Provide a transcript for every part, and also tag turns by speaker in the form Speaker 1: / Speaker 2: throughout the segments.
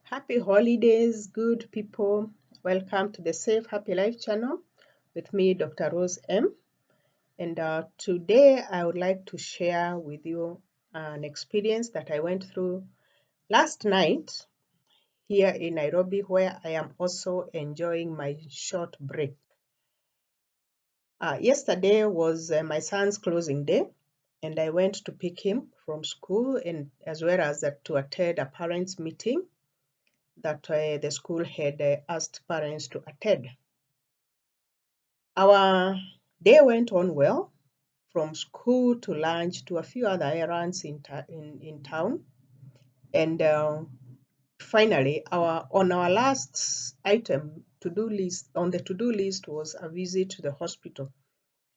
Speaker 1: Happy holidays, good people. Welcome to the Safe Happy Life channel with me, Dr. Rose M. And today I would like to share with you an experience that I went through last night here in Nairobi, where I am also enjoying my short break. Yesterday was my son's closing day, and I went to pick him from school and as well as to attend a parents' meeting that the school had asked parents to attend. Our day went on well, from school to lunch to a few other errands in town. And finally, on our last item to-do list, on the to-do list was a visit to the hospital.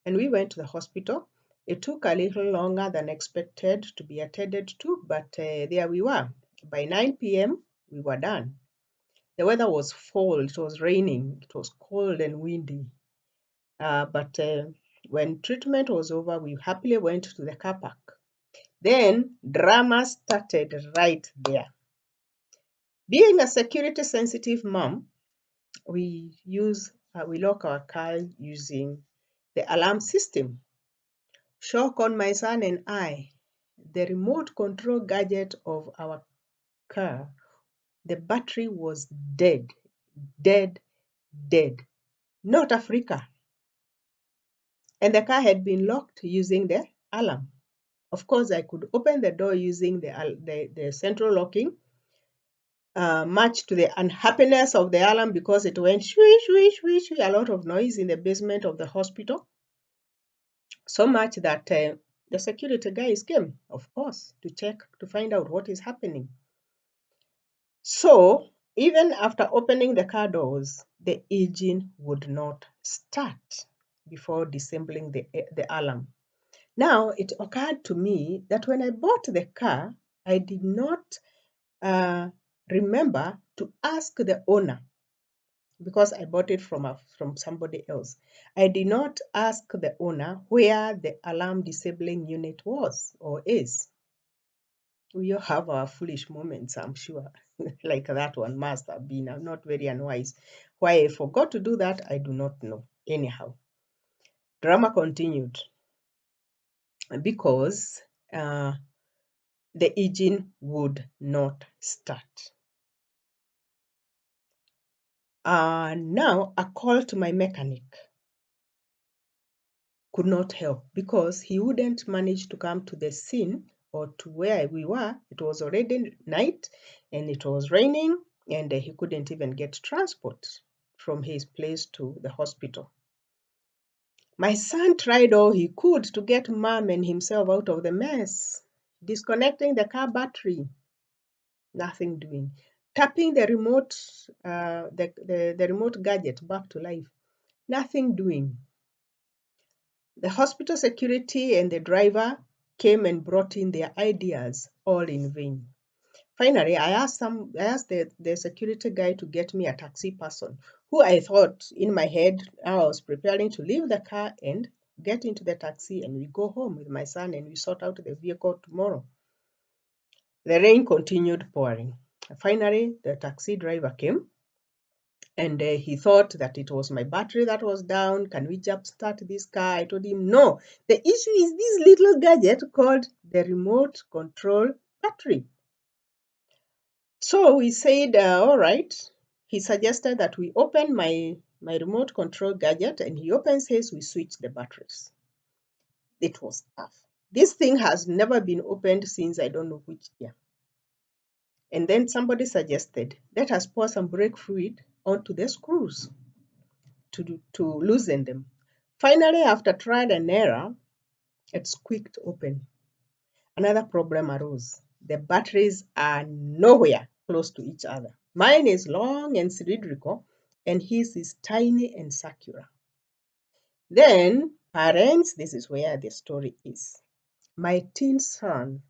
Speaker 1: And we went to the hospital. It took a little longer than expected to be attended to, but there we were. By 9 p.m., we were done. The weather was fall, it was raining, it was cold and windy. But when treatment was over, we happily went to the car park. Then drama started right there. Being a security sensitive mom, we lock our car using the alarm system. Shock on my son and I, the remote control gadget of our car, the battery was dead, dead, dead. Not Africa. And the car had been locked using the alarm. Of course, I could open the door using the central locking, much to the unhappiness of the alarm because it went swish, swish, swish, swish, a lot of noise in the basement of the hospital. So much that the security guys came, of course, to check to find out what is happening. So even after opening the car doors, the engine would not start before disabling the alarm. Now, it occurred to me that when I bought the car, I did not remember to ask the owner because I bought it from somebody else. I did not ask the owner where the alarm disabling unit was or is. We all have our foolish moments, I'm sure. Like that one must have been. I'm not very unwise. Why I forgot to do that, I do not know. Anyhow, drama continued because the engine would not start. Now, a call to my mechanic could not help because he wouldn't manage to come to the scene or to where we were. It was already night and it was raining, and he couldn't even get transport from his place to the hospital. My son tried all he could to get mom and himself out of the mess, disconnecting the car battery, nothing doing. Tapping the remote, the remote gadget back to life, nothing doing. The hospital security and the driver came and brought in their ideas, all in vain. Finally, I asked the security guy to get me a taxi person, who I thought in my head I was preparing to leave the car and get into the taxi and we go home with my son and we sort out the vehicle tomorrow. The rain continued pouring. Finally, the taxi driver came and he thought that it was my battery that was down. Can we just start this car? I told him, no. The issue is this little gadget called the remote control battery. So we said, all right. He suggested that we open my remote control gadget, and he opens his, we switch the batteries. It was tough. This thing has never been opened since I don't know which year. And then somebody suggested, let us pour some brake fluid onto the screws to loosen them. Finally, after trial and error, it squeaked open. Another problem arose. The batteries are nowhere close to each other. Mine is long and cylindrical, and his is tiny and circular. Then, parents, this is where the story is. My teen son,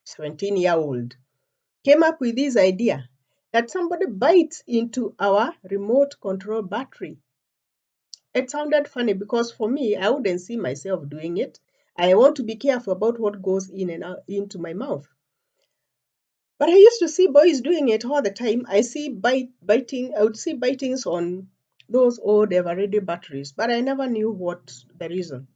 Speaker 1: 17-year-old, came up with this idea that somebody bites into our remote control battery. It sounded funny because for me, I wouldn't see myself doing it. I want to be careful about what goes in and out into my mouth. But I used to see boys doing it all the time. I would see bitings on those old Eveready batteries, but I never knew what the reason.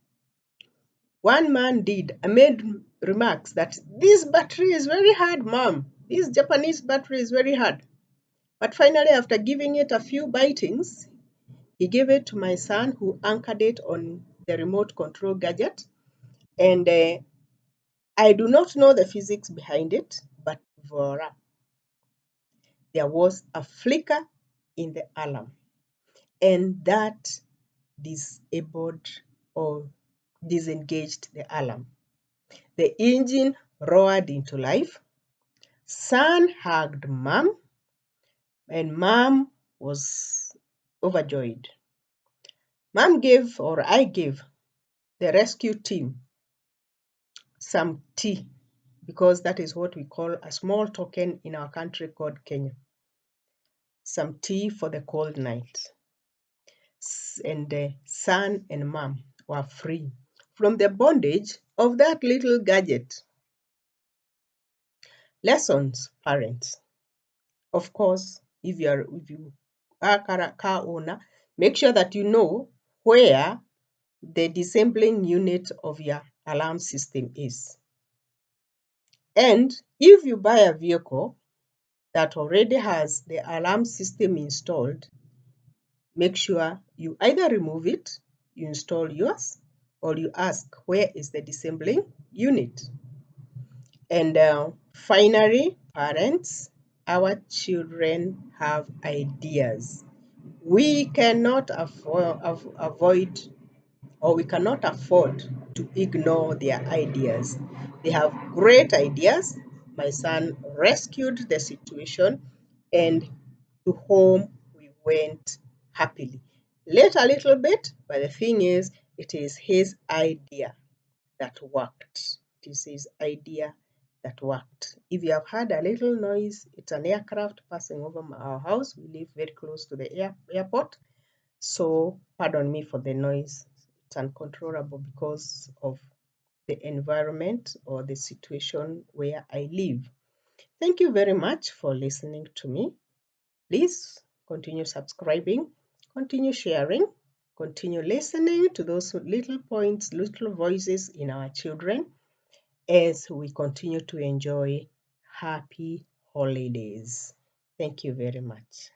Speaker 1: One man did. I made remarks that this battery is very hard, mom. This Japanese battery is very hard. But finally, after giving it a few bitings, he gave it to my son who anchored it on the remote control gadget. And I do not know the physics behind it, but voila, there was a flicker in the alarm. And that disabled or disengaged the alarm. The engine roared into life. Son hugged mom, and mom was overjoyed. I gave the rescue team some tea because that is what we call a small token in our country called Kenya. Some tea for the cold night. And son and mom were free from the bondage of that little gadget. Lessons, parents. Of course, if you are a car owner, make sure that you know where the disabling unit of your alarm system is. And if you buy a vehicle that already has the alarm system installed, make sure you either remove it, you install yours, or you ask where is the disabling unit. And finally, parents, our children have ideas. We cannot avoid or we cannot afford to ignore their ideas. They have great ideas. My son rescued the situation and to home we went happily. Late a little bit, but the thing is, it is his idea that worked. It is his idea that worked. If you have heard a little noise, it's an aircraft passing over our house. We live very close to the airport. So, pardon me for the noise. It's uncontrollable because of the environment or the situation where I live. Thank you very much for listening to me. Please continue subscribing, continue sharing, continue listening to those little points, little voices in our children as we continue to enjoy happy holidays. Thank you very much.